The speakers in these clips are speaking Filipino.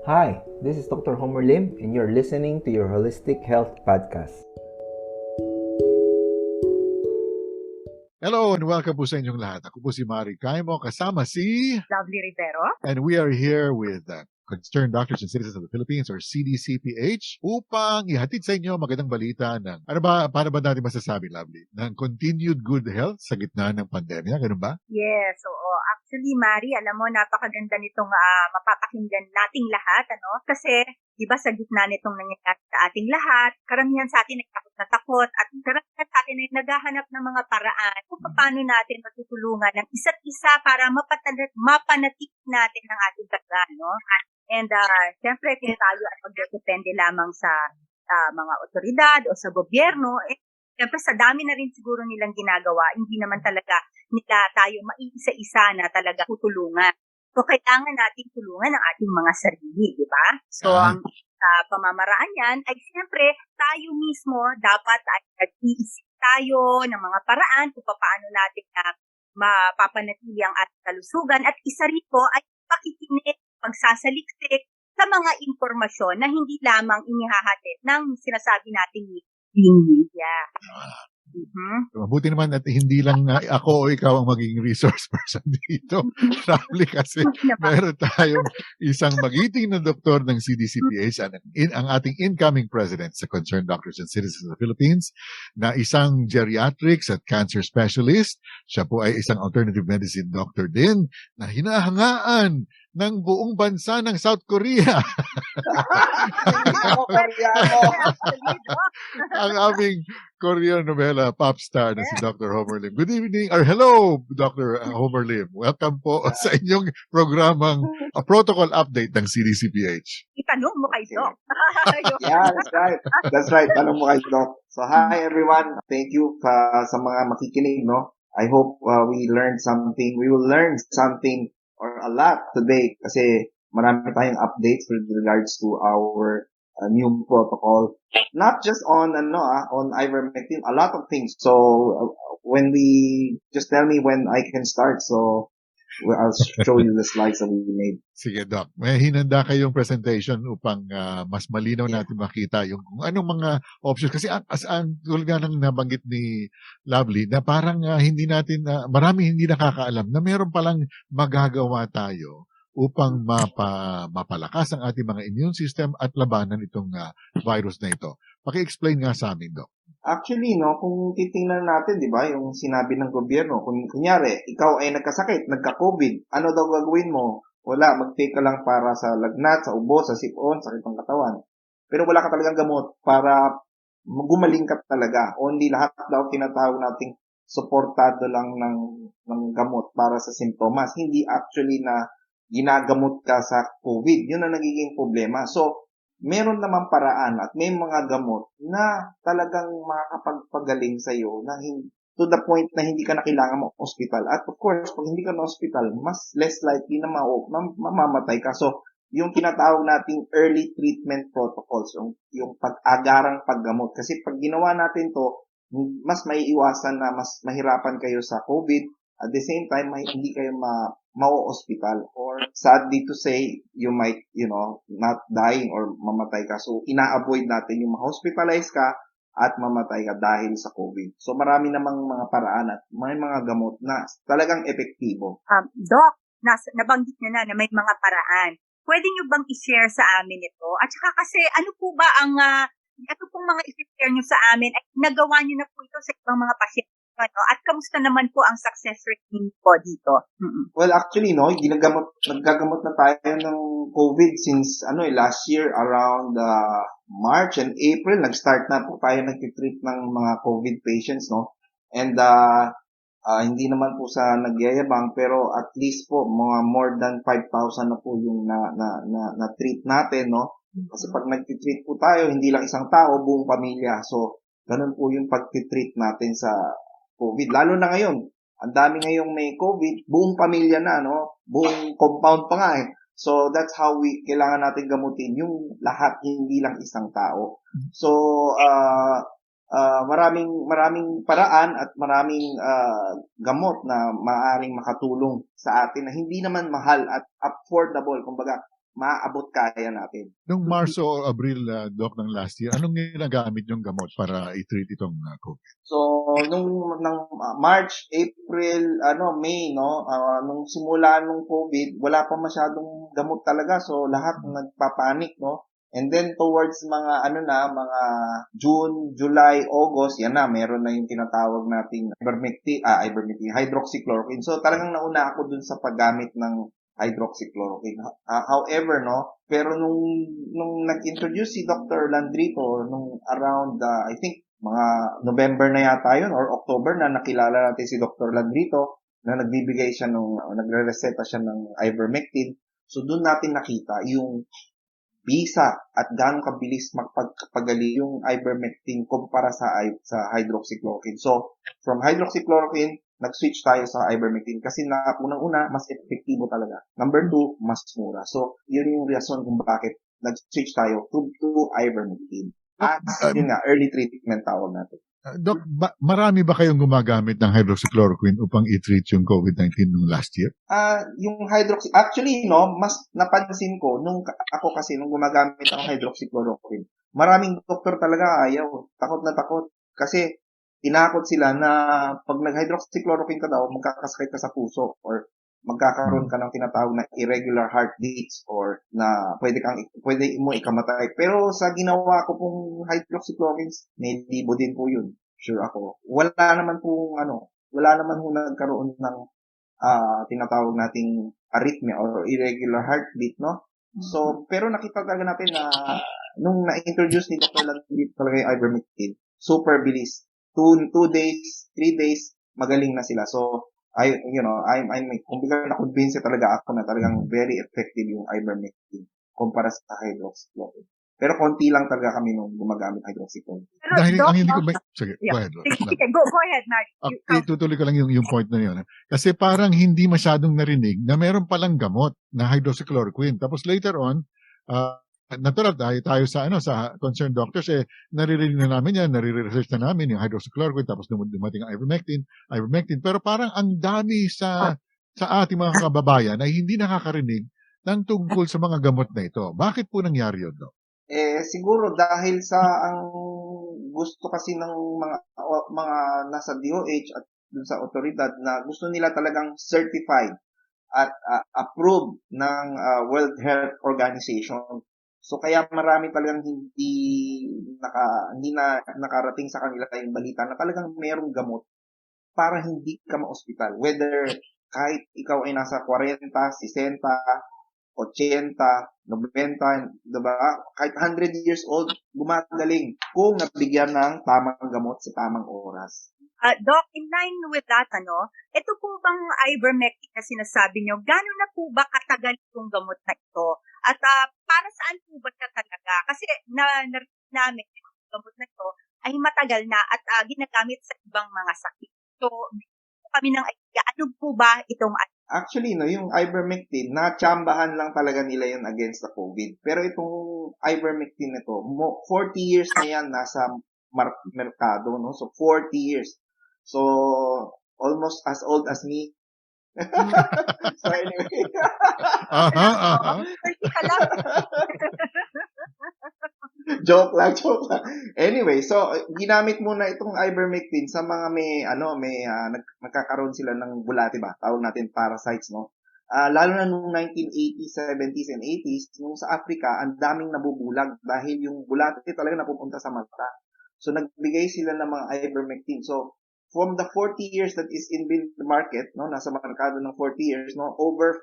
Hi, this is Dr. Homer Lim, and you're listening to your Holistic Health Podcast. Hello and welcome po sa inyong lahat. Ako po si Mari Caimo, kasama si... Lovely Rivero. And we are here with Concerned Doctors and Citizens of the Philippines or CDCPH upang ihatid sa inyo magandang balita ng... paano ba natin masasabi, Lovely? Ng continued good health sa gitna ng pandemya, ganun ba? Yes, oo. Actually, Mari, alam mo, napakaganda nitong mapapakinggan nating lahat, ano? Kasi, di ba, sa gitna nitong nangyayari sa ating lahat, karamihan sa atin ay takot na takot at karamihan sa atin ay naghahanap ng mga paraan kung paano natin matutulungan ng isa't isa para mapanatili natin ang ating katawan, no? And, syempre, tayo at magdepende lamang sa mga otoridad o sa gobyerno, syempre, sa dami na rin siguro nilang ginagawa, hindi naman talaga nila tayo maiisa-isa na talaga tutulungan. So, kailangan natin tulungan ang ating mga sarili, di ba? So, ang pamamaraan yan ay siyempre, tayo mismo dapat ay nag-iisip tayo ng mga paraan kung paano natin mapapanatili ang ating kalusugan. At isa rito ay pakikinig, pagsasaliksik sa mga informasyon na hindi lamang inihahatid ng sinasabi nating media. Mabuti naman at hindi lang ako o ikaw ang maging resource person dito. Probably kasi meron tayong isang magiting na doktor ng CDCPH, ang ating incoming president sa Concerned Doctors and Citizens of the Philippines, na isang geriatrics at cancer specialist. Siya po ay isang alternative medicine doctor din na hinahangaan ng buong bansa ng South Korea. Ang aming Korean novela pop star na si Dr. Homer Lim. Good evening, or hello, Dr. Homer Lim. Welcome po sa inyong programang protocol update ng CDCPH. Itanong mo kay Doc. Yeah, that's right. That's right. Tanong mo kay Doc. So, hi everyone. Thank you sa mga makikinig, no? I hope we learned something. We will learn something or a lot today kasi marami tayong updates with regards to our new protocol. Not just on ivermectin, a lot of things. So when we just tell me when I can start, so I'll show you the slides that we made. Sige, Doc. May hinanda kayong presentation upang mas malinaw natin makita yung kung anong mga options. Kasi tulad nga ng nabanggit ni Lovely, na parang marami hindi nakakaalam na meron palang magagawa tayo upang mapalakas ang ating mga immune system at labanan itong virus na ito. Paki-explain nga sa amin, Doc. Actually, no, kung titingnan natin, di ba, yung sinabi ng gobyerno, kunyari, ikaw ay nagkasakit, nagka-COVID, ano daw gagawin mo? Wala, mag-take ka lang para sa lagnat, sa ubo, sa sipon, sakit ng katawan. Pero wala ka talagang gamot para gumaling ka talaga. Only lahat daw tinatawag nating suportado lang ng gamot para sa simptomas. Hindi actually na ginagamot ka sa COVID. Yun ang nagiging problema. So, meron naman paraan at may mga gamot na talagang makakapagpagaling sa'yo na to the point na hindi ka na kailangan ma-hospital. At of course, pag hindi ka na-hospital, mas less likely na mamamatay ka. So, yung tinatawag nating early treatment protocols, yung pag-agarang paggamot. Kasi pag ginawa natin to, mas maiiwasan na mas mahirapan kayo sa COVID. At the same time, hindi kayo ma-hospital, or sadly to say, you might, not dying or mamatay ka. So, ina-avoid natin yung ma-hospitalize ka at mamatay ka dahil sa COVID. So, marami namang mga paraan at may mga gamot na talagang epektibo. Doc, nabanggit nyo na may mga paraan. Pwede nyo bang i-share sa amin ito? At saka kasi, ano po ba ito pong mga i-share nyo sa amin, ay nagawa nyo na po ito sa ibang mga pasyente? At kamusta naman po ang success rate po dito? Well, actually, naggagamot na tayo ng COVID since last year around March and April. Nag-start na po tayo nag-treat ng mga COVID patients, no? And hindi naman po sa nagyayabang, pero at least po mga more than 5,000 na po yung na-treat natin, no? Kasi pag nag-treat po tayo, hindi lang isang tao, buong pamilya. So, ganun po yung pag-treat natin sa COVID. Lalo na ngayon, ang dami ngayong may COVID, buong pamilya na, no? Buong compound pa nga eh. So, that's how kailangan natin gamutin yung lahat, hindi lang isang tao. So, maraming paraan at maraming gamot na maaaring makatulong sa atin na hindi naman mahal at affordable. Kumbaga, maaabot kaya natin. Nung Marso o Abril, Doc, ng last year, anong ginagamit yung gamot para i-treat itong COVID? So, nung March, April, May, no, nung simula nung COVID, wala pa masyadong gamot talaga. So, lahat nagpapanik, no? And then towards mga June, July, August, yan na, meron na yung tinatawag nating ivermectin, hydroxychloroquine. So, talagang nauna ako dun sa paggamit ng hydroxychloroquine. However, no, pero nung nag-introduce si Dr. Landrito nung around, I think, mga November na yata yun or October na nakilala natin si Dr. Landrito na nagbibigay siya nagre-reseta siya ng ivermectin. So, doon natin nakita yung bisa at gaano kabilis magpagaling yung ivermectin kumpara sa hydroxychloroquine. So, from hydroxychloroquine, nag-switch tayo sa ivermectin kasi unang-una, mas epektibo talaga. Number 2, mas mura. So, yun yung reason kung bakit nag-switch tayo to ivermectin. At yun nga, early treatment tawag natin. Doc, marami ba kayong gumagamit ng hydroxychloroquine upang i-treat yung COVID-19 nung last year? Yung actually, no, mas napansin ko, nung gumagamit ako ng hydroxychloroquine, maraming doktor talaga ayaw, takot na takot. Kasi, tinakot sila na pag nag-hydroxychloroquine ka daw, magkakasakit ka sa puso or magkakaroon ka ng tinatawag na irregular heartbeats or na pwede mo ikamatay. Pero sa ginawa ko pong hydroxychloroquine, may libo din po yun. Sure ako. Wala naman po nagkaroon ng tinatawag nating arrhythmia or irregular heartbeat, no? So, pero nakita talaga natin na nung na-introduce ni Dr. Landrito talaga yung ivermectin, super bilis. 2 days, 3 days, magaling na sila. So, kumbaga na-convince talaga ako na talagang very effective yung ivermectin kumpara sa hydroxychloroquine. Pero konti lang talaga kami nung gumagamit hydroxychloroquine. Dahil ang hindi ko sige, yeah. go ahead. Go ahead, Mari. Itutuloy ko lang yung point na yun. Kasi parang hindi masyadong narinig na meron palang gamot na hydroxychloroquine. Tapos later on, natural tayo sa concerned doctors, naririnig na namin yan, nare-research na namin yung hydroxychloroquine, tapos dumating ang ivermectin. Pero parang ang dami sa ating mga kababayan ay hindi nakakarinig ng tungkol sa mga gamot na ito. Bakit po nangyari yun, Doc? Siguro dahil sa ang gusto kasi ng mga nasa DOH at dun sa otoridad na gusto nila talagang certified at approved ng World Health Organization. So kaya marami talagang hindi nakarating sa kanila yung balita na talagang mayroong gamot para hindi ka ma-hospital. Whether kahit ikaw ay nasa 40, 60, 80, 90, diba? Kahit 100 years old, gumagaling kung nabigyan ng tamang gamot sa tamang oras. Doc, in line with that, ito po bang ivermectin na sinasabi nyo, gano'n na po ba katagal itong gamot na ito? At para saan po ba siya talaga? Kasi narinig namin yung gamot na ito ay matagal na at ginagamit sa ibang mga sakit. So, kami ng idea, ano po ba itong Actually, yung ivermectin, natsambahan lang talaga nila yun against the COVID. Pero itong ivermectin na ito, 40 years na yan nasa merkado, no? So, 40 years. So, almost as old as me. So, anyway. Joke lang. Anyway, so ginamit muna itong ivermectin sa mga nagkakaroon sila ng bulate ba? Tawag natin parasites, no? Lalo na nung 1980s, 70s, and 80s, nung sa Africa, ang daming nabubulag dahil yung bulate talaga napupunta sa mata. So, nagbigay sila ng mga ivermectin. So, from the 40 years that is in the market, no, nasa merkado ng 40 years, no, over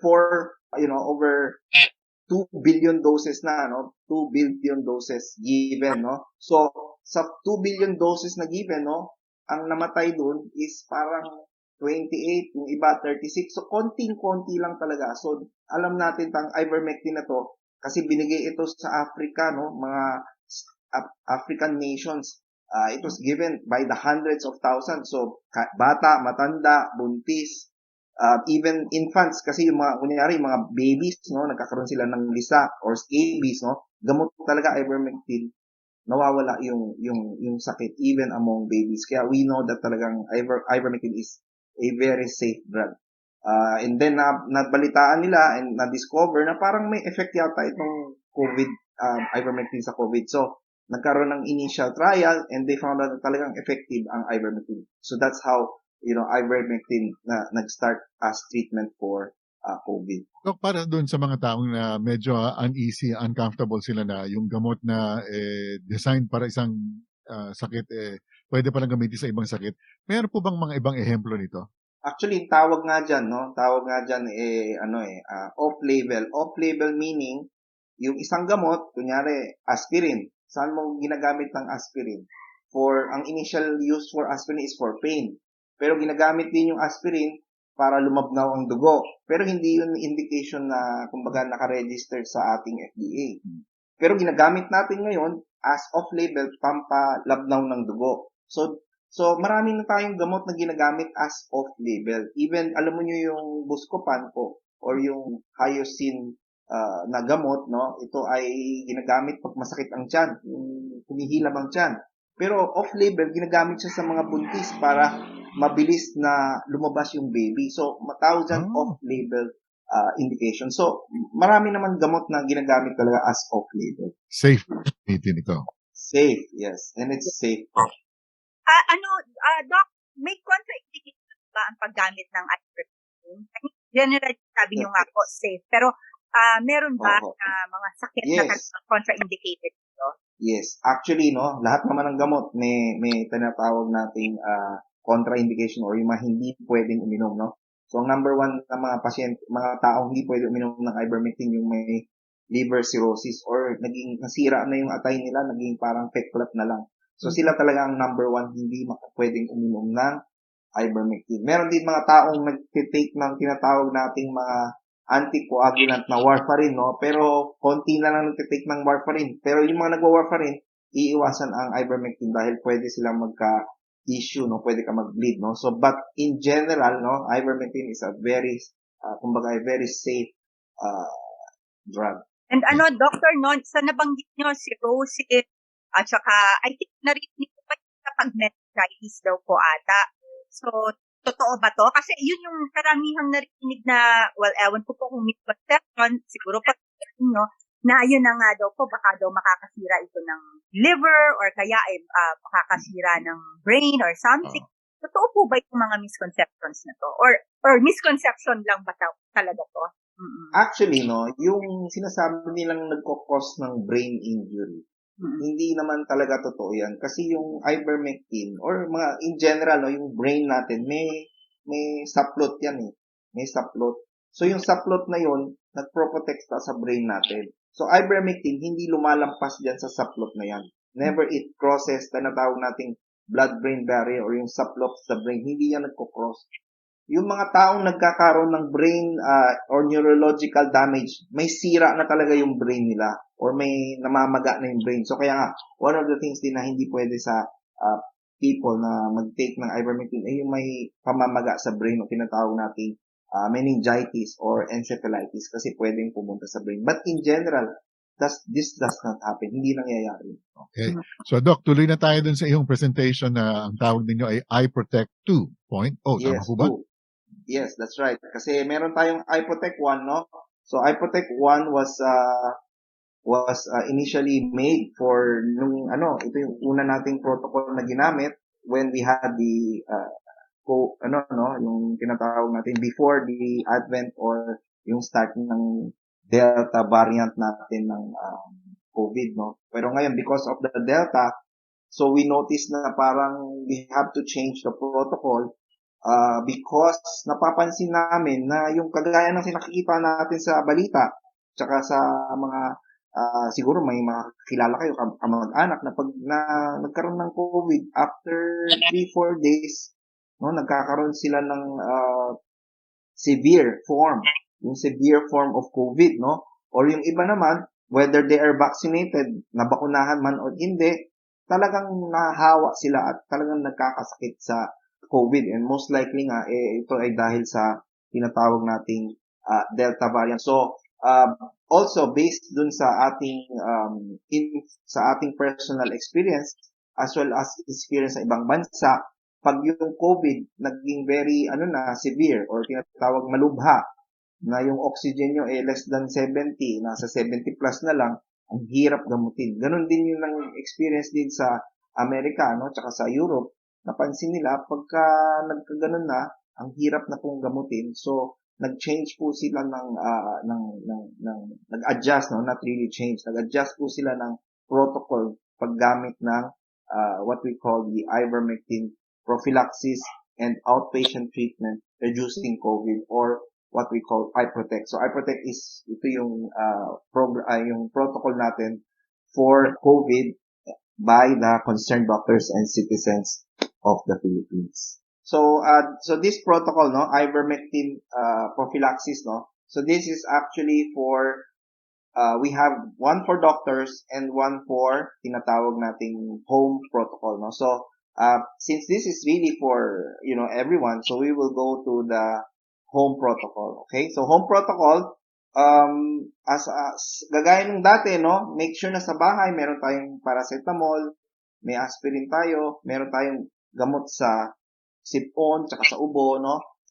2 billion doses na, no? 2 billion doses given, no? So, sa 2 billion doses na given, no, ang namatay doon is parang 28, yung iba 36. So, konting-konti lang talaga. So, alam natin tang ivermectin na to, kasi binigay ito sa Africa, no, mga African nations. It was given by the hundreds of thousands. So, bata, matanda, buntis, even infants, kasi yung mga babies, no, nagkakaroon sila ng lisa or scabies, no, gamot talaga ivermectin, nawawala yung sakit even among babies. Kaya we know that talagang ivermectin is a very safe drug. And then nabalitaan nila and na-discover na parang may effect yata itong COVID, ivermectin sa COVID. So, nagkaroon ng initial trial and they found out na talagang effective ang ivermectin. So, that's how, ivermectin nag-start as treatment for COVID. So, para doon sa mga taong na medyo uneasy, uncomfortable sila na yung gamot na designed para isang sakit, pwede palang gamitin sa ibang sakit. Meron po bang mga ibang ehemplo nito? Actually, tawag nga dyan, off-label. Off-label meaning, yung isang gamot, kunyari, aspirin. Saan mo ginagamit ng aspirin? Ang initial use for aspirin is for pain. Pero ginagamit din yung aspirin para lumabnaw ang dugo. Pero hindi yun indication na, kumbaga, nakaregister sa ating FDA. Pero ginagamit natin ngayon as off-label, pampalabnaw ng dugo. So marami na tayong gamot na ginagamit as off-label. Even, alam mo nyo yung Buscopan or yung Hyoscine na gamot, no? Ito ay ginagamit pag masakit ang tiyan, yung humihilab ang tiyan. Pero off-label, ginagamit siya sa mga buntis para mabilis na lumabas yung baby. So, matawag dyan off-label indication. So, marami naman gamot na ginagamit talaga as off-label. Safe gamitin ito. Safe, yes. And it's safe. Doc, may contraindication ba ang paggamit ng ivermectin? Generally, sabi nyo nga po, safe. Pero, meron ba mga sakit na contraindicated ito? Yes. Actually, no, lahat naman ng gamot may tinatawag nating contraindication or yung mga hindi pwedeng uminom, no? So, ang number one na mga taong hindi pwedeng uminom ng ivermectin, yung may liver cirrhosis or nasira na yung atay nila, naging parang peklat na lang. So, sila talaga ang number one, hindi pwedeng uminom ng ivermectin. Meron din mga taong nag-take ng tinatawag nating mga anticoagulant na warfarin, no? Pero, konti na lang nag-take ng warfarin. Pero yung mga nagwa-warfarin, iiwasan ang ivermectin dahil pwede silang magka-issue, no? Pwede ka mag-bleed, no? So, but in general, no, ivermectin is a very safe drug. And Doctor, no, sa nabanggit nyo, cirrhosis, at saka, I think narinig ko pa yung pag meningitis daw po ata. So, totoo ba to? Kasi yun yung karamihang narinig na, well, ewan ko po kung misconception, siguro pa no, na yun na nga daw po, baka daw makakasira ito ng liver or kaya makakasira ng brain or something. Totoo po ba yung mga misconceptions na to? Or misconception lang ba talaga to? Mm-mm. Actually, no, yung sinasabi nilang nagkakos ng brain injury, hindi naman talaga totoo yan. Kasi yung ivermectin, or mga, in general, no, yung brain natin, may saplot yan eh. May saplot. So, yung saplot na yun, nagpro-protect sa brain natin. So, ivermectin, hindi lumalampas dyan sa saplot na yan. Never it crosses, tinatawag nating blood-brain barrier or yung saplot sa brain. Hindi yan nagko-cross. Yung mga taong nagkakaroon ng brain or neurological damage, may sira na talaga yung brain nila or may namamaga na yung brain. So kaya nga, one of the things din na hindi pwede sa people na mag-take ng ivermectin ay yung may pamamaga sa brain o tinatawag natin meningitis or encephalitis kasi pwedeng pumunta sa brain. But in general, this does not happen. Hindi nangyayari. Okay. So, Doc, tuloy na tayo dun sa iyong presentation na ang tawag ninyo ay iProtect 2.0. Tama po ba? Yes, that's right. Kasi meron tayong iProtect 1, no? So, iProtect 1 was initially made for ito yung una nating protocol na ginamit when we had the yung tinatawag natin before the advent or yung start ng Delta variant natin ng COVID, no? Pero ngayon, because of the Delta, so we noticed na parang we have to change the protocol because napapansin namin na yung kagaya ng nakikita natin sa balita, tsaka sa mga, siguro may mga kilala kayo, kamag-anak, na pag nagkaroon ng COVID, after 3-4 days, no, nagkakaroon sila ng severe form, yung severe form of COVID, no? Or yung iba naman, whether they are vaccinated, nabakunahan man o hindi, talagang nahahawa sila at talagang nagkakasakit sa COVID. And most likely nga, ito ay dahil sa tinatawag nating Delta variant. So, also based dun sa ating sa ating personal experience as well as experience sa ibang bansa, pag yung COVID naging very severe or tinatawag malubha na yung oxygen nyo less than 70, nasa 70 plus na lang, ang hirap gamutin. Ganon din yung experience din sa Amerika, tsaka sa Europe. Napansin nila, pagka nagkaganon na, ang hirap na pong gamutin. So, nag-change po sila nag-adjust, not really change. Nag-adjust po sila ng protocol paggamit ng what we call the ivermectin prophylaxis and outpatient treatment reducing COVID or what we call iProtect. So iProtect is ito yung yung protocol natin for COVID by the concerned doctors and citizens of the Philippines. So this protocol, ivermectin prophylaxis, so this is actually for we have one for doctors and one for tinatawag nating home protocol, So since this is really for everyone, so we will go to the home protocol. Okay? So home protocol, as gagaya ng dati, make sure na sa bahay meron tayong paracetamol, may aspirin tayo, meron tayong gamot sa sipon, tsaka sa ubo,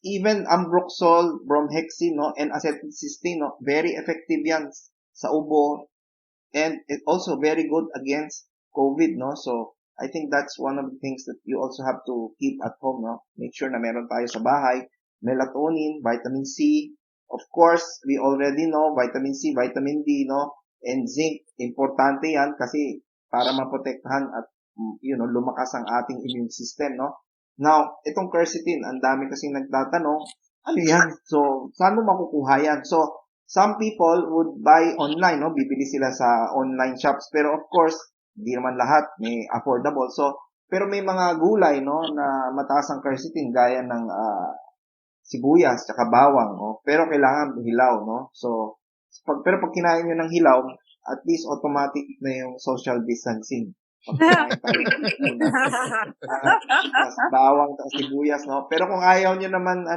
Even ambroxol, bromhexin, and acetylcysteine, very effective yan sa ubo, and it also very good against COVID, So I think that's one of the things that you also have to keep at home, Make sure na meron tayo sa bahay. Melatonin, vitamin C. Of course, we already know vitamin C, vitamin D, and zinc. Importante yan kasi para maprotektahan at lumakas ang ating immune system, Now, itong quercetin, ang dami kasing nagtatanong, ano yan? So, saan mo makukuha yan? So, some people would buy online, Bibili sila sa online shops. Pero of course, hindi naman lahat may affordable. So, pero may mga gulay, na mataas ang quercetin gaya ng sibuyas, tsaka bawang, Pero kailangan hilaw, So, pero pag kinain nyo ng hilaw, at least automatic na yung social distancing. Pag kinain tayo ng bawang, tsaka sibuyas, Pero kung ayaw nyo naman,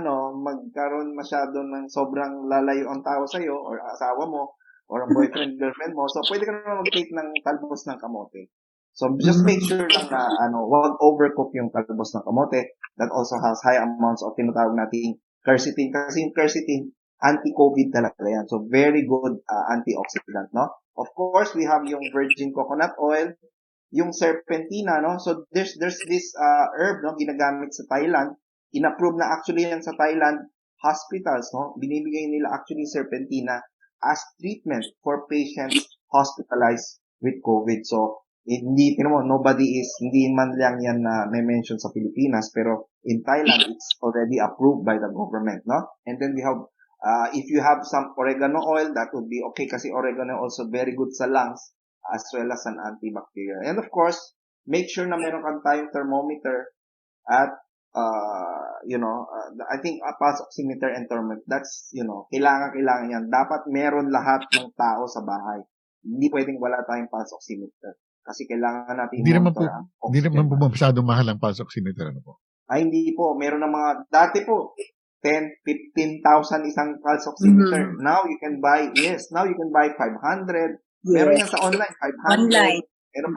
magkaroon masyado ng sobrang lalayo ang tao sa'yo, or asawa mo, or ang boyfriend, girlfriend mo, so pwede ka naman mag-take ng talbos ng kamote. So, just make sure lang na, wag overcook yung talbos ng kamote. That also has high amounts of tinatawag nating quercetin. Kasi yung quercetin, anti-COVID talaga yan. So, very good antioxidant, Of course, we have yung virgin coconut oil, yung serpentina, So, there's this herb, ginagamit sa Thailand. In-approve na actually yan sa Thailand hospitals, Binibigay nila actually serpentina as treatment for patients hospitalized with COVID. So, hindi man lang yan na may mention sa Pilipinas, pero in Thailand, it's already approved by the government, And then we have, if you have some oregano oil, that would be okay kasi oregano also very good sa lungs as well as an antibacterial. And of course, make sure na meron kang tayong thermometer at, I think a pulse oximeter and thermometer, that's, kailangan yan. Dapat meron lahat ng tao sa bahay. Hindi pwedeng wala tayong pulse oximeter. Kasi kailangan natin i-monitor ang oxygen. Hindi naman po masyadong mahal ang pulse oximeter, po? Ay, hindi po. Meron ng mga, dati po, 10, 15,000 isang pulse oximeter. Now you can buy 500. Yes. Meron yan sa online, 500. Online. Meron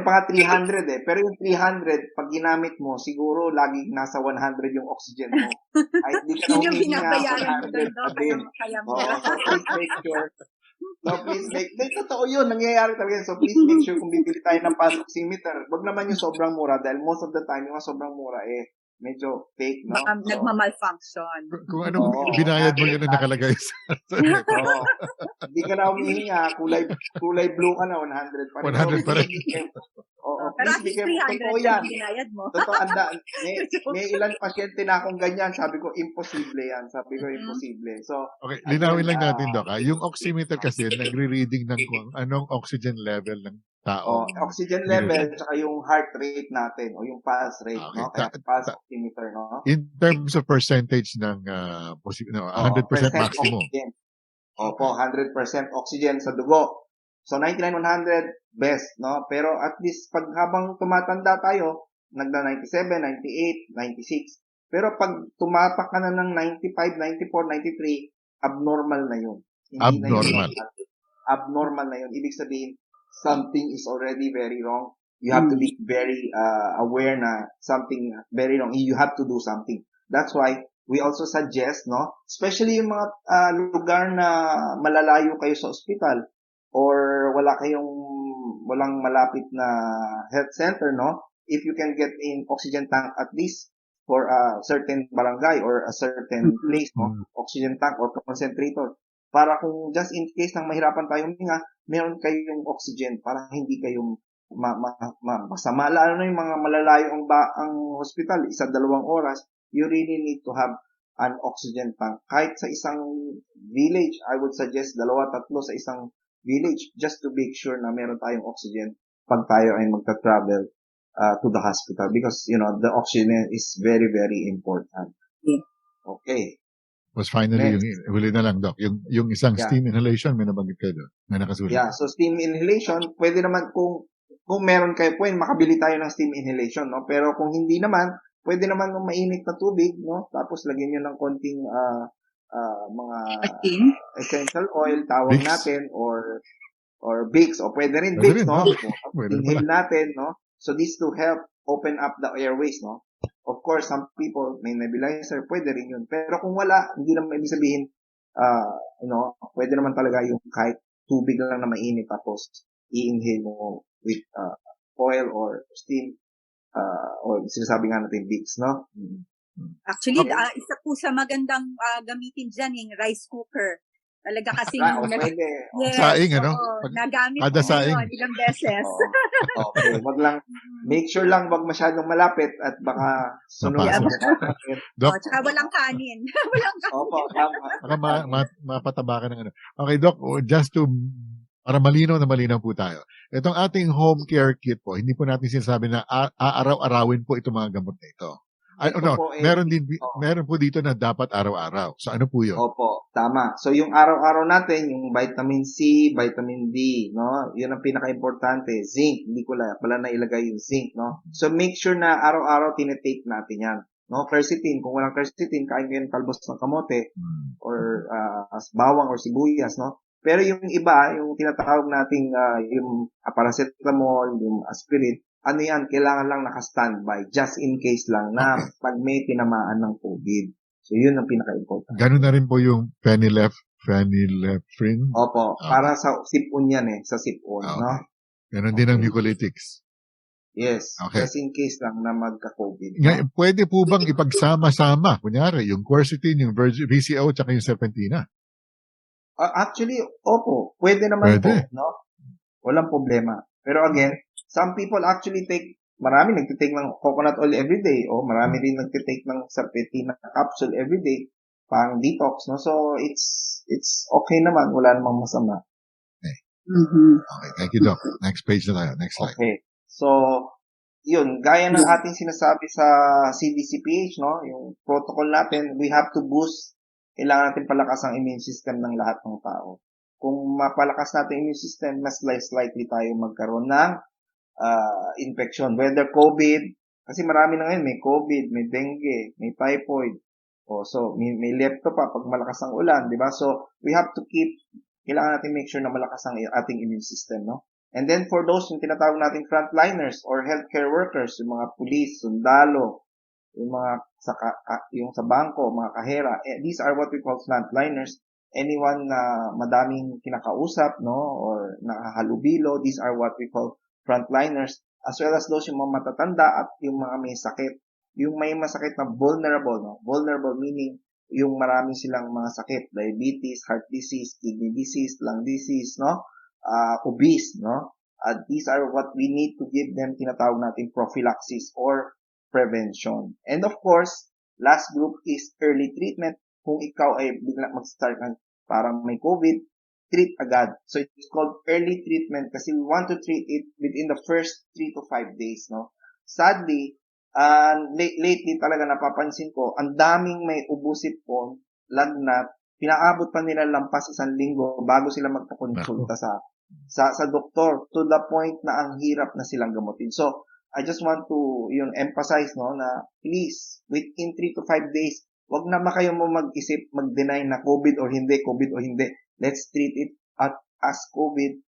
pa nga 300 Pero yung 300, pag ginamit mo, siguro laging nasa 100 yung oxygen mo. Ay, hindi ka na Yun yung humihinga, binabayaran mo 100 doon, pa din. So please make sure. Totoo yun, nangyayari talaga. So please make sure kung bibili tayo ng pulse oximeter, wag naman yung sobrang mura dahil most of the time, yung sobrang mura medyo fake, Baka nagmamalfunction. Kung anong binayad mo yun ang nakalagay sa Hindi ka na humihinga, kulay blue ka na, 100 pa rin. 100 pa rin. Pero at least 300 yung binayad mo. Totoo, may ilan pasyente na akong ganyan. Sabi ko, imposible yan. Imposible. So, okay, linawin lang natin, Doc. Yung oximeter kasi, nagre-reading ng kung anong oxygen level ng tao. Oxygen level, tsaka yung heart rate natin, o yung pulse rate, Okay. Kaya pulse oximeter, In terms of percentage ng 100% maximum. Oxygen. Opo, 100% oxygen sa dugo. So, 99, 100, best, Pero at least, pag habang tumatanda tayo, nagda 97, 98, 96. Pero pag tumapak ka na ng 95, 94, 93, abnormal na yun. Abnormal. Abnormal na yun. Ibig sabihin, something is already very wrong You have to be very aware na something very wrong. You have to do something. That's why we also suggest, no, especially yung mga lugar na malalayo kayo sa ospital or walang malapit na health center, no, if you can get in oxygen tank at least for a certain barangay or a certain place, no, oxygen tank or concentrator, para kung just in case nang mahirapan tayong huminga, meron kayong oxygen para hindi kayong masama. Lalo na yung mga malalayo ang hospital, 1-2 oras, you really need to have an oxygen tank. Kahit sa isang village, I would suggest 2-3 sa isang village just to make sure na meron tayong oxygen pag tayo ay magta-travel to the hospital because, the oxygen is very, very important. Okay. Was finally, huli na lang, Doc. Yung isang steam inhalation, may nabanggit kayo doon. May nakasulat. Yeah, so steam inhalation, pwede naman kung meron kayo po, makabili tayo ng steam inhalation, no? Pero kung hindi naman, pwede naman ng mainit na tubig, no? Tapos lagyan nyo ng konting mga essential oil, tawag natin, or Vicks, o pwede rin Vicks, no? Inhale natin, no? So this to help open up the airways, no? Of course, some people may nebulizer, pwede rin yun. Pero kung wala, hindi naman ibig sabihin, pwede naman talaga yung kahit tubig lang na mainit tapos i-inhale mo with oil or steam or sinasabi nga natin Vicks, no? Actually, isa po sa magandang gamitin dyan yung rice cooker. Talaga kasi pwede. Saing, nagamit kada ko saing. yun ilang beses. Okay, wag lang, make sure lang wag masyadong malapit at baka sunugan. Doc, tsaka walang kanin. Walang kanin. Opo, tama. Baka mapataba ka ng ano. Okay, Doc, just to para malinaw po tayo. Itong ating home care kit po, hindi po natin sinasabi na aaraw-arawin po itong mga gamot na ito. Meron po dito na dapat araw-araw. So ano po 'yun? Opo, tama. So yung araw-araw natin, yung vitamin C, vitamin D, no? 'Yun ang pinaka-importante. Zinc, hindi ko pala nailagay yung zinc, no? So make sure na araw-araw tinetake natin 'yan. No, quercetin, kung walang quercetin, kain kayo ng talbos ng kamote or bawang or sibuyas, no? Pero yung iba, yung tinatawag nating yung paracetamol, yung aspirin, ano yan, kailangan lang naka-standby just in case lang na pag may tinamaan ng COVID. So, yun ang pinaka-important. Ganun na rin po yung phenylephrine? Opo, para sa sipon yan sa sipon, no? Ganun din ang mucolytics. Yes, just in case lang na magka-COVID. No? Pwede po bang ipagsama-sama? Kunyari, yung quercetin, yung VCO, tsaka yung serpentina? Actually, opo, pwede naman po, no? Walang problema. Pero again, some people actually marami nagtitake ng coconut oil every day, o marami din nagtitake ng serpentina capsule every day, pang detox, no? So, it's okay naman, wala namang masama. Okay. Okay, thank you, Doc. Next page na tayo, next slide. Okay. So, yun, gaya ng ating sinasabi sa CDCPH, no? Yung protocol natin, we have to boost, kailangan natin palakas ang immune system ng lahat ng tao. Kung mapalakas natin immune system, mas less likely tayo magkaroon ng infection. Whether COVID, kasi marami na ngayon, may COVID, may dengue, may typhoid, so may lepto pa pag malakas ang ulan, di ba? So, we have to kailangan natin make sure na malakas ang ating immune system, no? And then for those yung tinatawag nating frontliners or healthcare workers, yung mga pulis, sundalo, yung mga yung sa bangko, mga kahera, these are what we call frontliners. Anyone na madaming kinakausap, no, or nakahalubilo, these are what we call frontliners, as well as those yung mga matatanda at yung mga may sakit. Yung may masakit na vulnerable, no? Vulnerable meaning yung marami silang mga sakit, diabetes, heart disease, kidney disease, lung disease, no? Obese, no? These are what we need to give them, tinatawag natin prophylaxis or prevention. And of course, last group is early treatment. Kung ikaw ay bigla mag-start ng parang may COVID, treat agad. So it's called early treatment kasi we want to treat it within the first 3 to 5 days, no? Sadly, lately talaga napapansin ko, ang daming may ubusipon, lagnat, pinaabot pa nila lampas 1 linggo bago sila magpakonsulta sa doktor, to the point na ang hirap na silang gamutin. So, I just want to emphasize, no, na please, within 3 to 5 days, wag na kayo mo mag-isip, mag-deny na COVID or hindi. Let's treat it as COVID.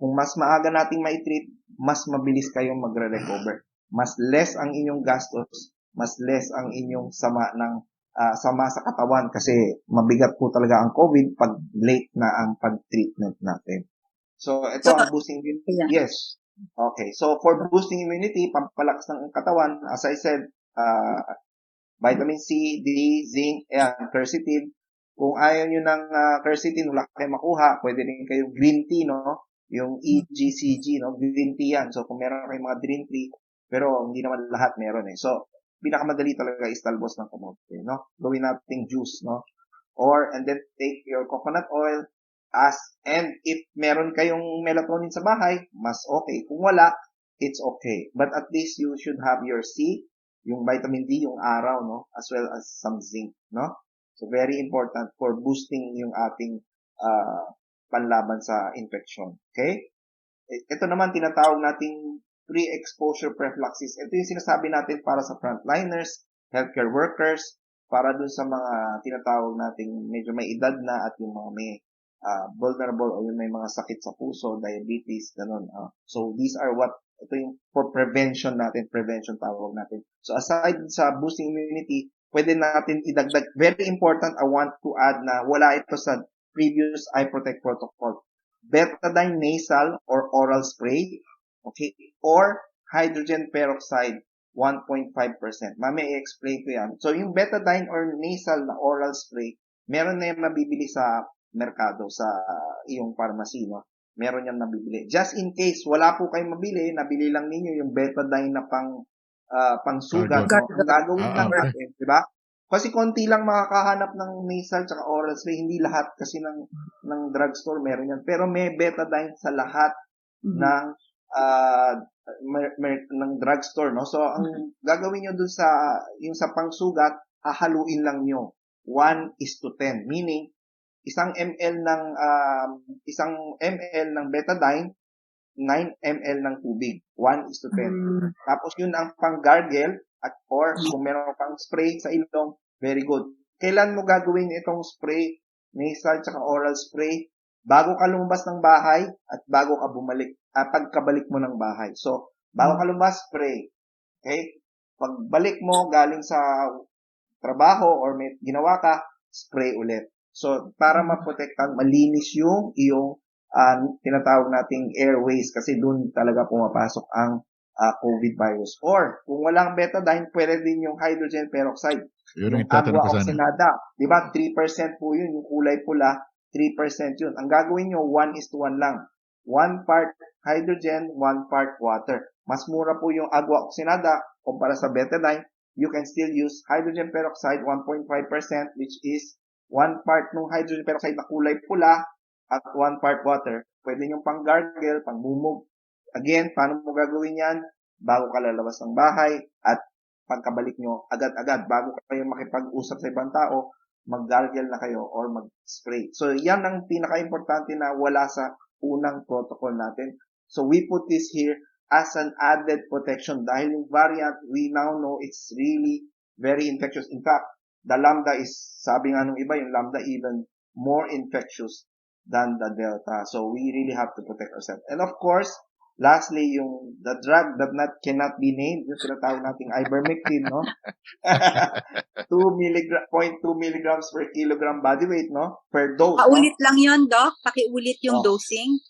Kung mas maaga nating mai-treat, mas mabilis kayong magre-recover. Mas less ang inyong gastos, mas less ang inyong sama sa katawan kasi mabigat po talaga ang COVID pag late na ang pag-treatment natin. So, ito So, ang boosting immunity. yeah. Yes. Okay. So, for boosting immunity, pampalakas ng katawan, as I said, vitamin C, D, zinc, and quercetin. Kung ayaw nyo ng quercetin, wala kayo makuha, pwede rin kayo green tea, no? Yung EGCG, no? Green tea yan. So, kung meron kayong mga green tea, pero hindi naman lahat meron eh. So, pinakamadali talaga is talbos ng kamote, no? Gawin nating juice, no? And then take your coconut oil, and if meron kayong melatonin sa bahay, mas okay. Kung wala, it's okay. But at least you should have your C, yung vitamin D, yung araw, no? As well as some zinc, no? So, very important for boosting yung ating panlaban sa infection. Okay? Ito naman, tinatawag nating pre-exposure prophylaxis. Ito yung sinasabi natin para sa frontliners, healthcare workers, para dun sa mga tinatawag nating medyo may edad na at yung mga may vulnerable o yung may mga sakit sa puso, diabetes, ganun. So, these are ito yung for prevention tawag natin. So, aside sa boosting immunity, pwede natin idagdag. Very important, I want to add na wala ito sa previous iProtect protocol. Betadine nasal or oral spray, okay, or hydrogen peroxide 1.5%. Mamaya i-explain ko yan. So, yung betadine or nasal na oral spray, meron na yung nabibili sa merkado, sa iyong pharmacy, no? Meron yan nabibili. Just in case, wala po kayong mabili, nabili lang ninyo yung betadine na pangsugat, no? Ang gagawin lang natin, di ba? Kasi konti lang makakahanap ng nasal tsaka oral spray. Hindi lahat kasi ng drugstore meron yan. Pero may betadine sa lahat ng drugstore, no? So, ang gagawin nyo dun yung sa pangsugat, hahaluin lang nyo. 1:10. Meaning, isang ml ng betadine, 9 ml ng tubig. 1:10. Tapos yun ang pang-gargle or kung meron pang spray sa ilong, very good. Kailan mo gagawin itong spray, nasal tsaka oral spray? Bago ka lumabas ng bahay at bago ka pagkabalik mo ng bahay. So, bago ka lumabas, spray. Okay? Pagbalik mo galing sa trabaho or may ginawa ka, spray ulit. So, para maprotektan, malinis yung iyong tinatawag nating airways kasi doon talaga pumapasok ang COVID virus. Or, kung walang betadine, pwede din yung hydrogen peroxide. Yun Yung agua oxinada. Diba? 3% po yun. Yung kulay pula, 3% yun. Ang gagawin nyo, 1:1 lang. 1 part hydrogen, 1 part water. Mas mura po yung agua oxinada kumpara sa betadine. You can still use hydrogen peroxide, 1.5%, which is 1 part ng hydrogen peroxide na kulay pula at 1 part water. Pwede nyo pang gargle, pang mumog. Again, paano mo gagawin yan? Bago ka lalabas ng bahay at pagkabalik nyo, agad-agad, bago kayo makipag-usap sa ibang tao, mag-gargle na kayo or mag-spray. So, yan ang pinaka-importante na wala sa unang protocol natin. So, we put this here as an added protection dahil yung variant, we now know it's really very infectious. In fact, the Lambda is, sabi nga nung iba, yung Lambda even more infectious than the Delta. So, we really have to protect ourselves. And of course, lastly, the drug that cannot be named, yung tinatawag nating ivermectin, no? 0.2 milligrams per kilogram body weight, no? Per dose, Paulit no? lang yon, Doc. Pakiulit yung dosing.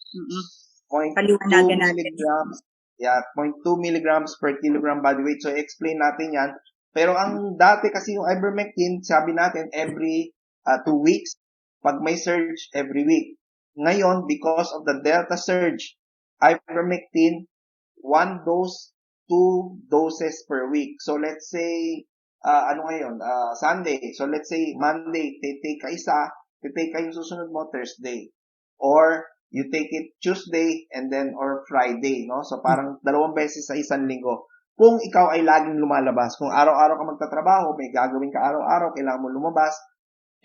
0.2 milligrams. Yeah, 0.2 milligrams per kilogram body weight. So, explain natin yan. Pero ang dati kasi yung ivermectin, sabi natin every 2 weeks. Pag may surge, every week. Ngayon, because of the Delta surge, ivermectin, 1 dose, 2 doses per week. So, let's say, Sunday. So, let's say, Monday, take ka isa, take ka yung susunod mo, Thursday. Or, you take it Tuesday, and then, or Friday, no? So, parang 2 beses sa isang linggo. Kung ikaw ay laging lumalabas, kung araw-araw ka magtatrabaho, may gagawin ka araw-araw, kailangan mo lumabas,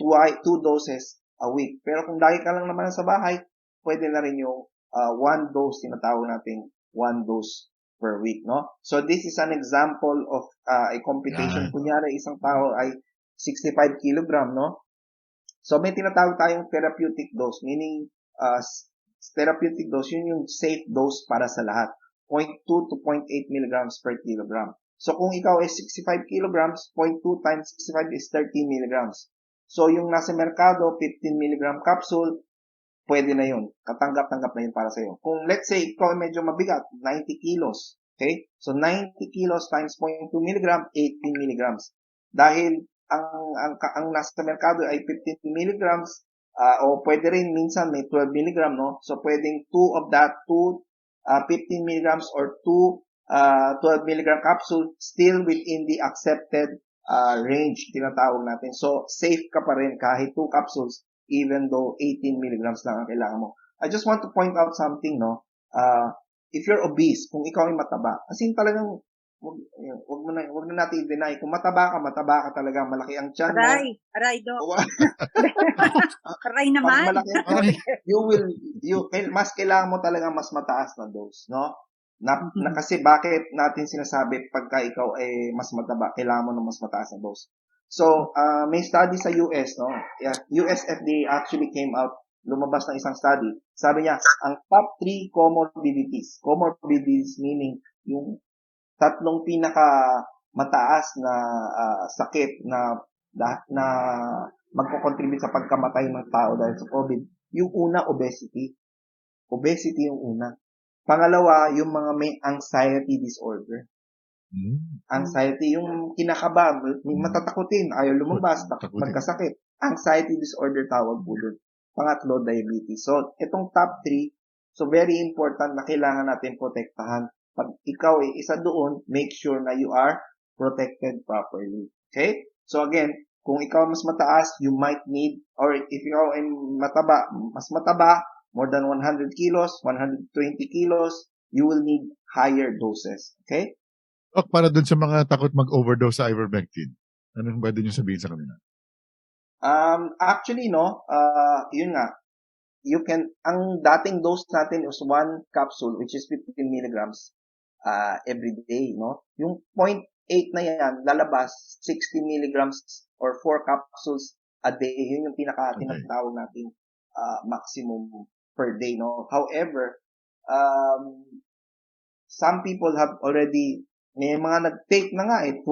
2 doses a week. Pero kung lagi ka lang naman sa bahay, pwede na rin yung 1 dose, tinatawag natin 1 dose per week, no? So, this is an example of a computation. Kunyari, isang tao ay 65 kilogram, no? So, may tinatawag tayong therapeutic dose, meaning therapeutic dose, yun yung safe dose para sa lahat. 0.2 to 0.8 milligrams per kilogram. So, kung ikaw ay 65 kilograms, 0.2 times 65 is 30 milligrams. So, yung nasa merkado, 15 milligram capsule, pwede na yun. Katanggap-tanggap na yun para sa'yo. Kung let's say, ikaw ay medyo mabigat, 90 kilos. Okay? So, 90 kilos times 0.2 milligram, 18 milligrams. Dahil ang nasa merkado ay 15 milligrams, o pwede rin minsan may 12 milligram, no? So, pwedeng 2 of that, 15 milligrams or 12 milligram capsule still within the accepted range, tinatawag natin. So, safe ka pa rin kahit 2 capsules even though 18 milligrams lang ang kailangan mo. I just want to point out something, no? If you're obese, kung ikaw ay mataba, kasi talagang wag na natin i-deny. Kung mataba ka talaga, malaki ang tiyan mo. Aray, Doc. Aray naman. Malaki, mas kailangan mo talaga mas mataas na dose, no? Kasi bakit natin sinasabi pagka ikaw ay mas mataba, kailangan mo ng mas mataas na dose. So, may study sa US, no? US FDA actually came out, lumabas ng isang study. Sabi niya, ang top 3 comorbidities meaning yung tatlong pinaka mataas na sakit na magko-contribute sa pagkamatay ng tao dahil sa COVID. Yung una, obesity. Obesity yung una. Pangalawa, yung mga may anxiety disorder. Anxiety, yung kinakaba, matatakutin, ayaw lumabas, magkasakit. Anxiety disorder tawag po doon. Pangatlo, diabetes. So, itong top 3, so very important na kailangan natin protektahan. Pag ikaw ay isa doon, make sure na you are protected properly. Okay? So again, kung ikaw mas mataas, you might need, or if ikaw ay mataba, mas mataba, more than 100 kilos, 120 kilos, you will need higher doses. Okay? Para dun sa mga takot mag-overdose sa ivermectin, anong pwede nyo sabihin sa kanila? Actually, no, yun nga, ang dating dose natin is 1 capsule, which is 15 milligrams every day, no? Yung 0.8 na yan, lalabas 60 milligrams or 4 capsules a day. Yun yung tinatawag natin maximum per day, no? However, some people have already, may mga nag-take na nga 12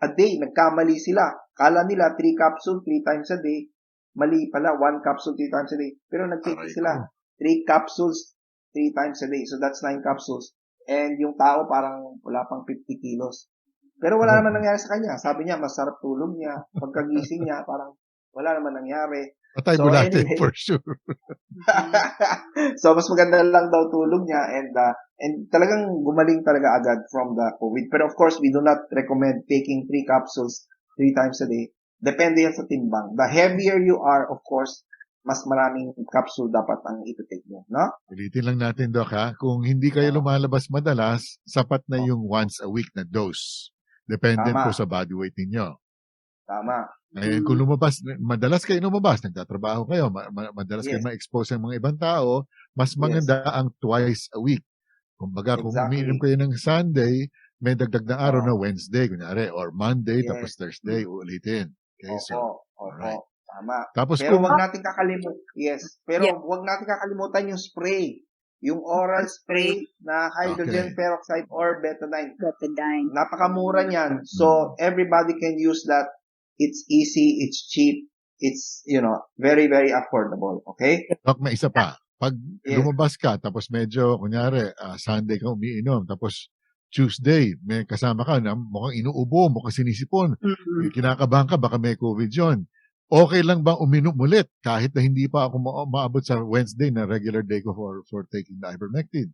a day, nagkamali sila. Kala nila 3 capsule 3 times a day. Mali pala, 1 capsule 3 times a day. Pero nag-take sila 3 capsules 3 times a day. So that's 9 capsules. And yung tao parang wala pang 50 kilos. Pero wala naman nangyari sa kanya. Sabi niya, masarap tulog niya. Pagkagising niya, parang wala naman nangyari. Patay mo natin, for sure. So, mas maganda lang daw tulog niya and talagang gumaling talaga agad from the COVID. Pero of course, we do not recommend taking 3 capsules 3 times a day. Depende yan sa timbang. The heavier you are, of course, mas maraming capsule dapat ang ipitake nyo, no? Ulitin lang natin, Doc, ha? Kung hindi kayo lumalabas madalas, sapat na yung once a week na dose. Dependent po sa body weight ninyo. Tama. Ngayon, kung madalas kayo lumabas, nagtatrabaho kayo, madalas kayo ma-expose ng mga ibang tao, mas maganda ang twice a week. Kumbaga, kung umiinom kayo ng Sunday, may dagdag na araw na Wednesday, kunyari, or Monday, tapos Thursday, uulitin. Okay, so, alright. Tama. Tapos pero wag natin wag natin kakalimutan yung spray. Yung oral spray na hydrogen peroxide or betadine. Napakamura niyan. So, everybody can use that. It's easy, it's cheap, it's, very, very affordable. Okay? Doc, may isa pa. Pag lumabas ka, tapos medyo, kunyari, Sunday ka umiinom, tapos Tuesday, may kasama ka na mukhang inuubo, mukhang sinisipon, kinakabahan ka, baka may COVID yun. Okay lang bang uminom ulit kahit na hindi pa ako maabot sa Wednesday na regular day ko for taking the ivermectin?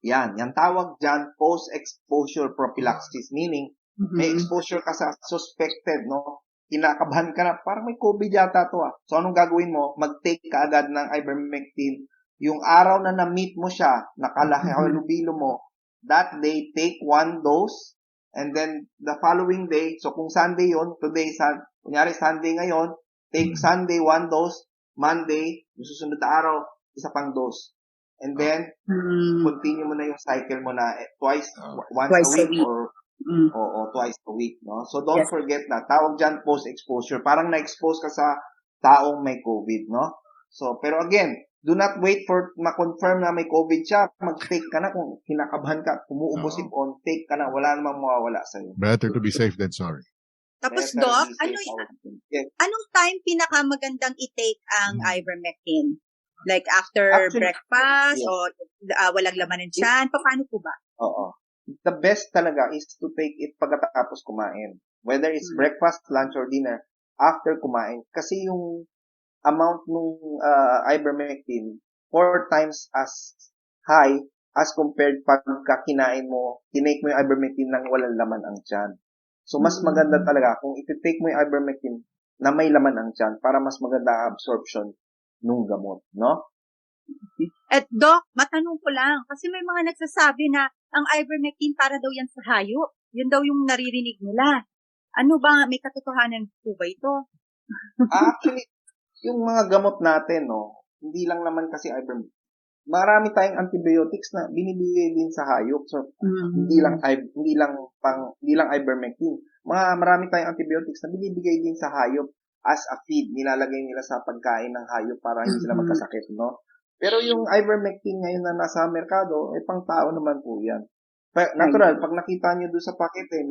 Yan tawag dyan post-exposure prophylaxis, meaning may exposure ka sa suspected, no? Kinakabahan ka na, parang may COVID yata to So anong gagawin mo? Mag-take ka agad ng ivermectin. Yung araw na na-meet mo siya, nakalubilo mo, that day, take 1 dose, and then the following day, so kung Sunday yun, today, kunyari Sunday ngayon, take Sunday 1 dose, Monday, yung susunod na araw, isa pang dose. And then, continue mo na yung cycle mo na once a week or twice a week, no? So don't forget na, tawag dyan post-exposure. Parang na-expose ka sa taong may COVID, no? So, pero again, Do not wait for ma-confirm na may COVID siya. Mag-take ka na kung kinakabahan ka, umuubo Oo. sipon, take ka na. Wala namang mawawala sa'yo. Better to be safe than sorry. Tapos, Better Doc, be safe. Yes. anong time pinakamagandang i-take ang ivermectin? Like after Actually, breakfast yes. o walang laman ng tiyan? Paano po ba? Oo. The best talaga is to take it pagkatapos kumain. Whether it's breakfast, lunch, or dinner, after kumain. Kasi yung amount nung ivermectin 4 times as high as compared pagka kinain mo, tinake mo yung ivermectin nang walang laman ang tiyan. So, mas maganda talaga kung iti-take mo yung ivermectin na may laman ang tiyan para mas maganda ang absorption nung gamot, no? At Doc, matanong ko lang, kasi may mga nagsasabi na ang ivermectin para daw yan sa hayop. Yun daw yung naririnig nila. Ano ba, may katotohanan po ba ito? Actually, yung mga gamot natin, no, hindi lang naman kasi ivermectin. Marami tayong antibiotics na binibigay din sa hayop. So, hindi lang ivermectin. Marami tayong antibiotics na binibigay din sa hayop as a feed. Nilalagay nila sa pagkain ng hayop para hindi sila magkasakit, no? Pero yung ivermectin ngayon na nasa merkado, pang tao naman po yan. Natural, pag nakita nyo doon sa pakete,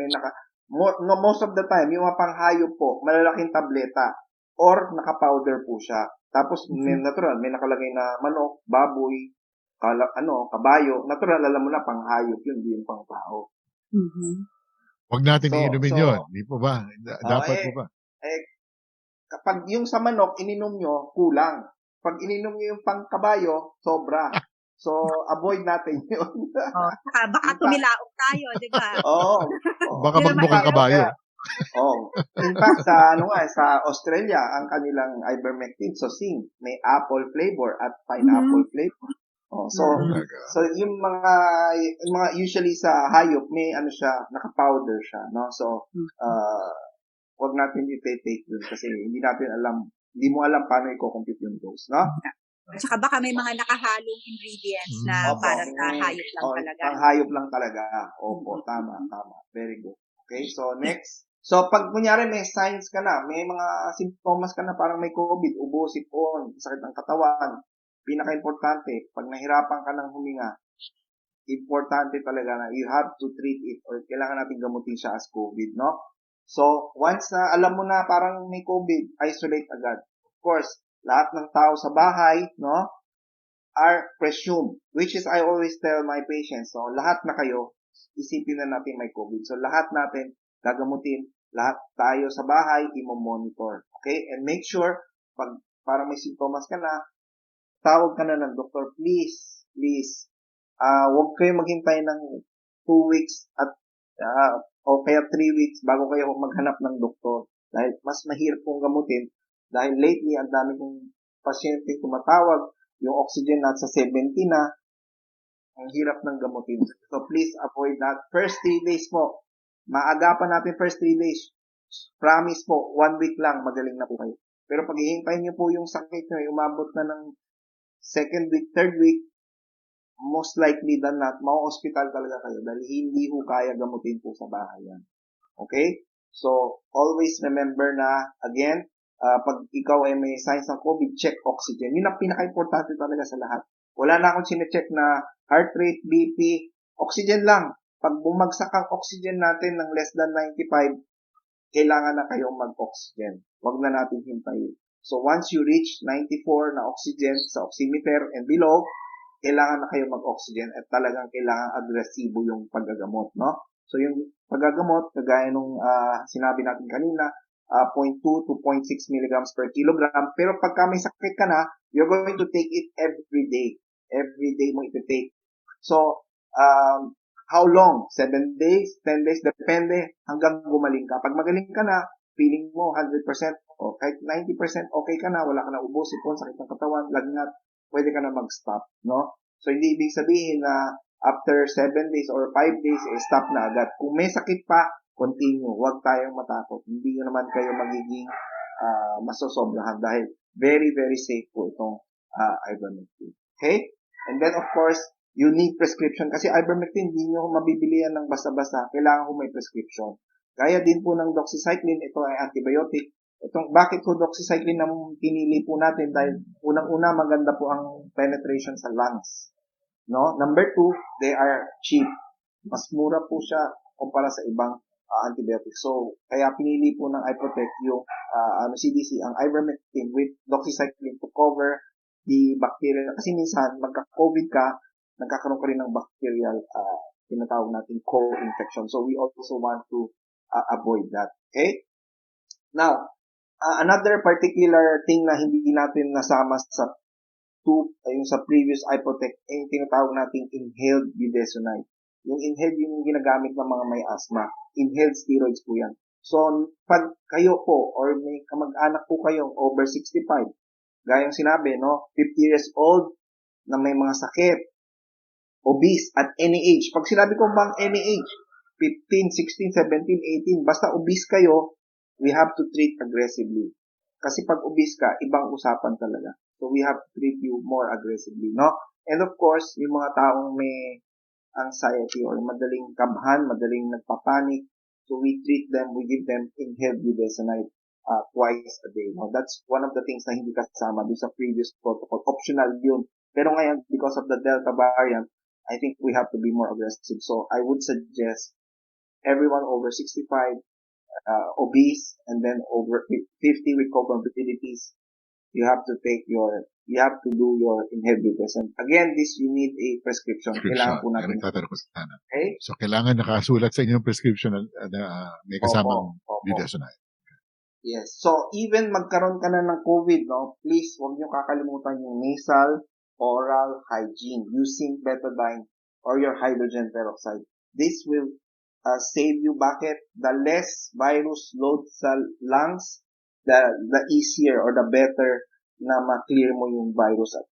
most of the time, yung mga panghayop po, malalaking tableta or naka-powder po siya. Tapos, natural, may nakalagay na manok, baboy, kabayo. Natural, alam mo na, panghayop yun, hindi yung pang tao. Huwag natin iinumin yun. Di po ba? Dapat po ba? Kapag yung sa manok, ininom nyo, kulang. Pag ininom nyo yung pang kabayo, sobra. So, avoid natin yun. Baka tumilaok tayo, di ba? Oo. Baka magbukang kabayo. In fact, sa Australia, ang kanilang ivermectin, sing, may apple flavor at pineapple flavor. So yung mga usually sa hayop, may siya, naka-powder siya, no? So, wag natin i-take dun kasi hindi mo alam paano i-compute yung dose, no? Tsaka baka may mga nakahalong ingredients na para sa hayop lang talaga. Ang hayop lang talaga. Opo, tama. Very good. Okay, so next. So, pag kunyari may signs ka na, may mga symptoms ka na parang may COVID, ubo, sipon, sakit ng katawan, pinaka-importante, pag nahirapan ka ng huminga, importante talaga na you have to treat it or kailangan natin gamutin siya as COVID, no? So, once na alam mo na parang may COVID, isolate agad. Of course, lahat ng tao sa bahay, no, are presumed, which is I always tell my patients, so lahat na kayo, isipin na natin may COVID. So, lahat natin gagamutin, lahat tayo sa bahay, i-monitor. Okay? And make sure, pag parang may sintomas ka na, tawag ka na ng doktor, please, huwag kayo maghintay ng 2 weeks at o kaya 3 weeks bago kayo maghanap ng doktor. Dahil mas mahirap kong gamutin. Dahil lately, ang dami kong pasyente tumatawag, yung oxygen nasa 70 na, ang hirap ng gamutin. So, please avoid that. First 3 days po, maagapan natin first 3 days. Promise po, 1 week lang, magaling na po kayo. Pero pag hihintayin niyo po yung sakit nyo, umabot na ng 2nd week, 3rd week, most likely than not, ma-hospital talaga kayo dahil hindi ho kaya gamutin po sa bahay yan. Okay? So, always remember na, again, pag ikaw ay may signs ng COVID, check oxygen. Yun ang pinaka-importante talaga sa lahat. Wala na akong sinecheck na heart rate, BP, oxygen lang. Pag bumagsak ang oxygen natin ng less than 95, kailangan na kayong mag-oxygen. Huwag na natin hintayin. So, once you reach 94 na oxygen sa oximeter and below, kailangan na kayo mag-oxygen at talagang kailangan agresibo yung paggagamot, no? So, yung paggagamot, kagaya nung sinabi natin kanina, 0.2 to 0.6 milligrams per kilogram. Pero pagka may sakit ka na, you're going to take it every day. Every day mo iti-take. So, how long? 7 days, 10 days, depende hanggang gumaling ka. Pag magaling ka na, feeling mo 100% o kahit 90% okay ka na, wala ka na ubo, sipon, sakit ng katawan, lagnat, pwede ka na mag-stop, no? So, hindi ibig sabihin na after 7 days or 5 days, stop na agad. Kung may sakit pa, continue. Huwag tayong matakot. Hindi naman kayo magiging masosobrahan dahil very, very safe po itong ivermectin. Okay? And then, of course, you need prescription. Kasi ivermectin, hindi nyo mabibili yan ng basta-basta. Kailangan ko may prescription. Gaya din po ng doxycycline, ito ay antibiotic. Bakit ko doxycycline ang pinili po natin? Dahil unang-una, maganda po ang penetration sa lungs. No? Number 2, they are cheap. Mas mura po siya kumpara sa ibang antibiotics. So, kaya pinili po ng iProtect yung CDC, ang ivermectin with doxycycline to cover the bacterial. Kasi minsan, magka-COVID ka, nagkakaroon ka rin ng bacterial, tinatawag natin co-infection. So, we also want to avoid that. Okay? Now, another particular thing na hindi natin nasama sa yung sa previous iProtect, yung tinatawag nating inhaled budesonide. Yung inhaled yung ginagamit ng mga may asthma. Inhaled steroids po yan. So, pag kayo po or may kamag-anak po kayong over 65, gayong sinabi, no, 50 years old na may mga sakit, obese at any age. Pag sinabi ko bang any age, 15, 16, 17, 18, basta obese kayo, we have to treat aggressively. Kasi pag obese ka, ibang usapan talaga. So, we have to treat you more aggressively, no? And of course, yung mga taong may anxiety or madaling kabhan, madaling nagpapanik, so we treat them, we give them inhaled budesonide twice a day. No? That's one of the things na hindi kasama doon sa previous protocol. Optional yun. Pero ngayon, because of the Delta variant, I think we have to be more aggressive. So, I would suggest everyone over 65, obese, and then over 50 with comorbidities, you have to do your inhaled budesonide. Again, you need a prescription. Kailangan po natin. Okay? So, kailangan nakasulat sa inyong prescription na may kasamang budesonide. Yes. So, even magkaroon ka na ng COVID, no, please, huwag niyo kakalimutan yung nasal, oral hygiene using betadine or your hydrogen peroxide. This will save you. Bakit? The less virus load sa lungs, the easier or the better na ma-clear mo yung virus at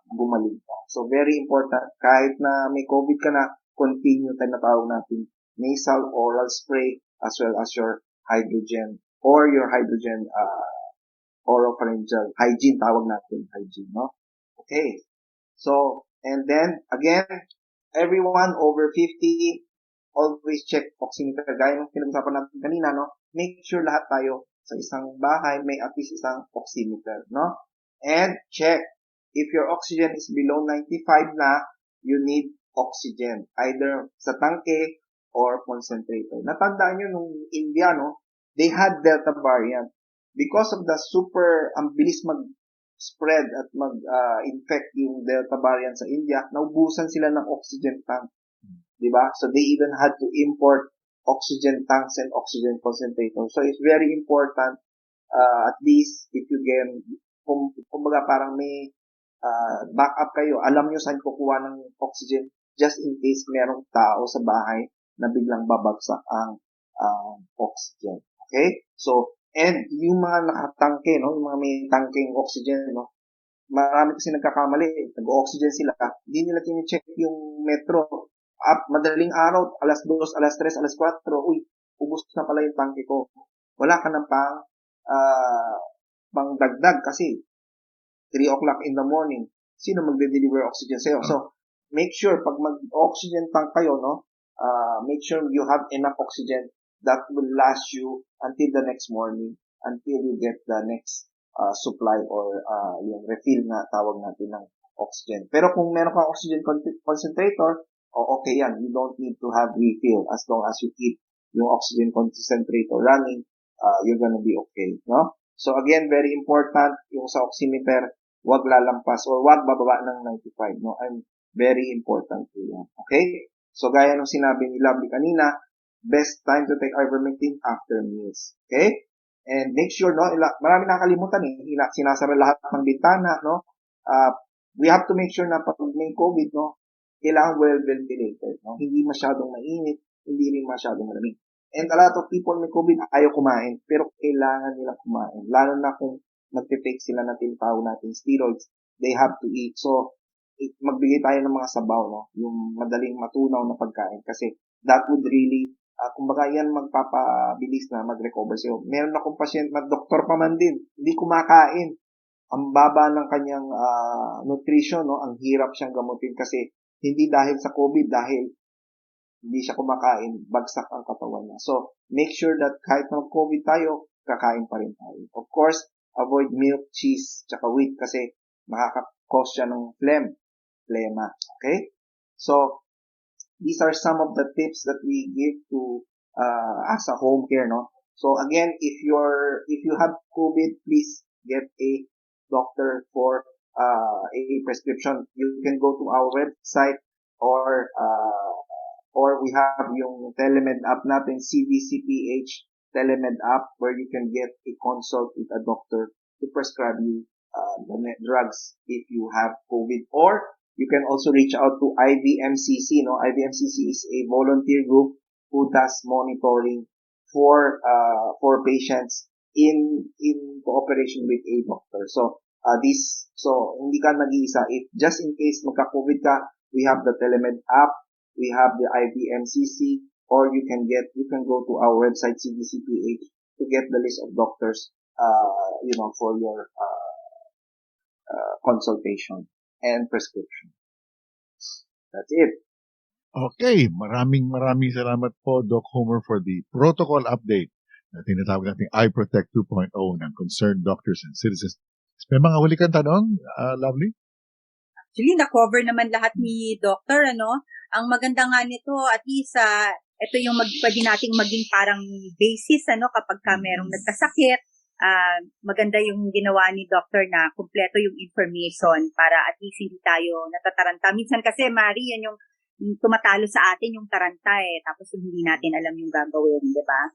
gumaling ka. So, very important. Kahit na may COVID ka na, continue tayo na tawag natin nasal, oral spray, as well as your hydrogen or your hydrogen oropharyngeal hygiene, tawag natin hygiene, no? Okay. So, and then, again, everyone over 50, always check oximeter. Gaya ng pinag-usapan natin kanina, no? Make sure lahat tayo sa isang bahay may at least isang oximeter, no? And check. If your oxygen is below 95 na, you need oxygen. Either sa tangke or concentrator. Natandaan nyo nung India, no? They had Delta variant. Because of the ang bilis mag-spread at mag-infect yung Delta variant sa India, naubusan sila ng oxygen tank. Diba? So, they even had to import oxygen tanks and oxygen concentrators. So, it's very important, at least, if you can, kumbaga parang may backup kayo, alam nyo saan kukuha ng oxygen, just in case merong tao sa bahay na biglang babagsak ang oxygen. Okay? So, and yung mga nakatangke, no? Yung mga may tangkeng oxygen, no? Marami kasi nagkakamali. Nag-oxygen sila. Hindi nila tine-check yung metro. Madaling araw, alas 2, alas 3, alas 4, uy, ubos na pala yung tangke ko. Wala ka ng pang dagdag kasi 3 o'clock in the morning. Sino magde-deliver oxygen sa'yo? So, make sure, pag mag-oxygen tank kayo, no? Make sure you have enough oxygen that will last you until the next morning, until you get the next supply or yung refill na tawag natin ng oxygen. Pero kung meron kang oxygen concentrator, okay yan. You don't need to have refill as long as you keep yung oxygen concentrator running, you're gonna be okay, no? So again, very important, yung sa oximeter, wag lalampas or wag bababa ng 95, no? And very important po yan. Okay? So gaya ng sinabi ni Lovely kanina, best time to take ivermectin after meals. Okay? And make sure, no, marami nakakalimutan sinasara lahat ng bintana, no? We have to make sure na pag may COVID, no, kailangan well ventilated, no? Hindi masyadong mainit, hindi rin masyadong malamig. And a lot of people may COVID, ayaw kumain, pero kailangan nila kumain. Lalo na kung magte-take sila na tinatawag natin steroids, they have to eat. So, magbigay tayo ng mga sabaw, no? Yung madaling matunaw na pagkain. Kasi that would really, kumbaga yan magpapabilis na mag-recover sa'yo. Meron akong pasyente, doktor pa man din, hindi kumakain. Ang baba ng kanyang nutrition, no? Ang hirap siyang gamutin kasi hindi dahil sa COVID, dahil hindi siya kumakain, bagsak ang katawan niya. So, make sure that kahit mag-COVID tayo, kakain pa rin tayo. Of course, avoid milk, cheese, tsaka wheat kasi makaka-cause siya ng phlegma. Okay? So, these are some of the tips that we give to as a home care, no? So again, if you have COVID, please get a doctor for a prescription. You can go to our website or we have yung telemed app natin, CDCPH telemed app, where you can get a consult with a doctor to prescribe you the drugs if you have COVID. Or you can also reach out to IVMCC. No, IVMCC is a volunteer group who does monitoring for patients in cooperation with a doctor. So hindi ka nag-iisa. If just in case magka-COVID ka, we have the telemed app, we have the IVMCC, or you can go to our website CDCPH to get the list of doctors for your consultation and prescription. That's it. Okay, maraming salamat po, Doc Homer, for the protocol update na tinatawag natin iProtect 2.0 ng concerned doctors and citizens. May mga huli kang tanong, Lovely? Actually, na-cover naman lahat ni Doctor, ano? Ang maganda nga nito, at least, ito yung pwede nating maging parang basis, ano, kapag ka merong nagkasakit. Maganda yung ginawa ni Doctor na kumpleto yung information para at least hindi tayo natataranta. Minsan kasi, Mari, yan yung tumatalo sa atin yung taranta tapos yung hindi natin alam yung gagawin, di ba?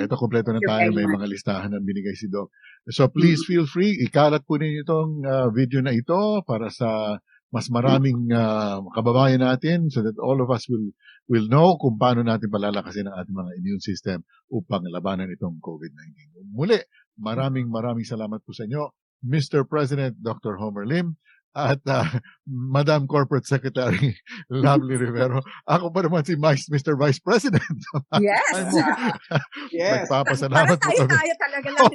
Ito, kompleto na tayo. May mga listahan na binigay si Doc. So please feel free, ikalat po ninyo itong video na ito para sa mas maraming kababayan natin so that all of us will know kung paano natin palalakasin ang ating mga immune system upang labanan itong COVID-19. Muli, maraming salamat po sa inyo, Mr. President Dr. Homer Lim, at Madam Corporate Secretary Lovely Rivero. Ako pa naman si Mr. Vice President. Yes. Yes. Nagpapasalamat po kami. Tayo talaga lang.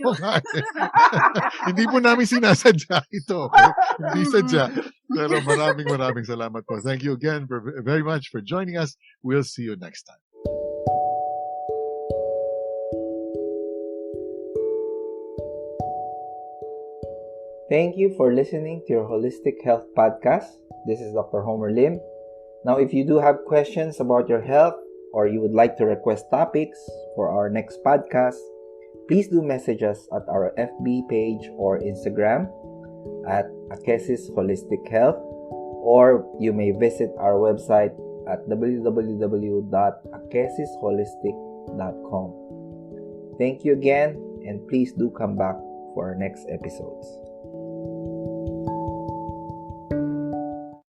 Hindi po namin sinasadya ito. Okay? Hindi sadya. Pero maraming salamat po. Thank you again very much for joining us. We'll see you next time. Thank you for listening to your Holistic Health Podcast. This is Dr. Homer Lim. Now, if you do have questions about your health or you would like to request topics for our next podcast, please do message us at our FB page or Instagram at Akesis Holistic Health, or you may visit our website at www.akesisholistic.com. Thank you again, and please do come back for our next episodes.